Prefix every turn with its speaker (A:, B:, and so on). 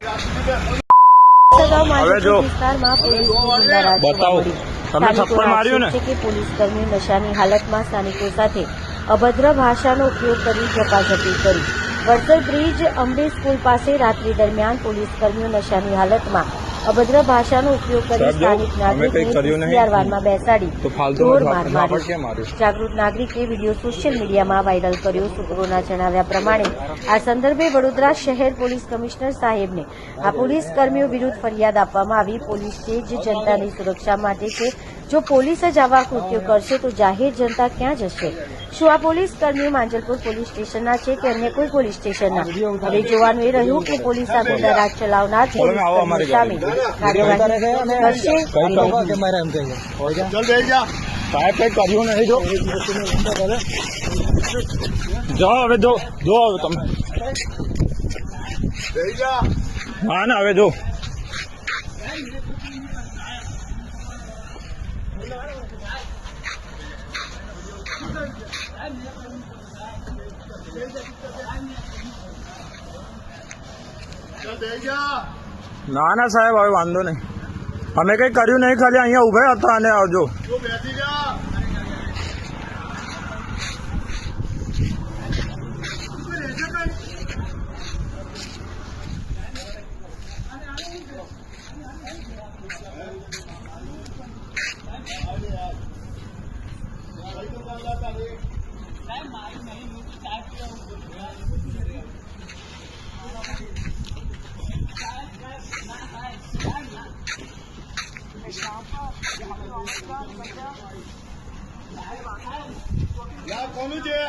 A: હવે જો બતાવો તમે થપ્પડ માર્યો ને
B: કે પોલીસ કર્મીઓ નશાની હાલતમાં સ્થાનિકો સાથે અભદ્ર ભાષાનો ઉપયોગ કરી ઝપાઝપી કરી। વડસર બ્રિજ અંબે સ્કૂલ પાસે રાત્રિ દરમિયાન પોલીસ કર્મીઓ નશાની હાલતમાં અભદ્ર ભાષાનો ઉપયોગ કરી સ્થાનિક નાગરિકને વાનમાં બેસાડી ઢોર માર માર્યો। જાગૃત નાગરિકે વિડીયો સોશિયલ મીડિયામાં વાયરલ કર્યો। સૂત્રોના જણાવ્યા પ્રમાણે આ સંદર્ભે વડોદરા શહેર પોલીસ કમિશનર સાહેબને આ પોલીસ કર્મીઓ વિરુદ્ધ ફરિયાદ આપવામાં આવી। પોલીસ જે જનતાની સુરક્ષા માટે છે, જો પોલીસ જ આવા કૃત્યો કરશે તો જાહેર જનતા ક્યાં જશે? શું આ પોલીસ કર્મીઓ માંજલપુર પોલીસ સ્ટેશનના છે કે અન્ય કોઈ પોલીસ સ્ટેશનના? હવે જોવાનું એ રહ્યું કે પોલીસ આ ગુંડા રાજ ચલાવનાર પોલીસ કર્મીઓ સામે કાર્યવાહી કરશે।
A: સાહેબ કઈ કર્યું નહીં, જો હવે જો તમે હા ને હવે જો ના સાહેબ હવે વાંધો નહીં, અમે કઈ કર્યું નહીં, ખાલી અહીંયા ઉભા હતા અને આવજો। કોનું છે?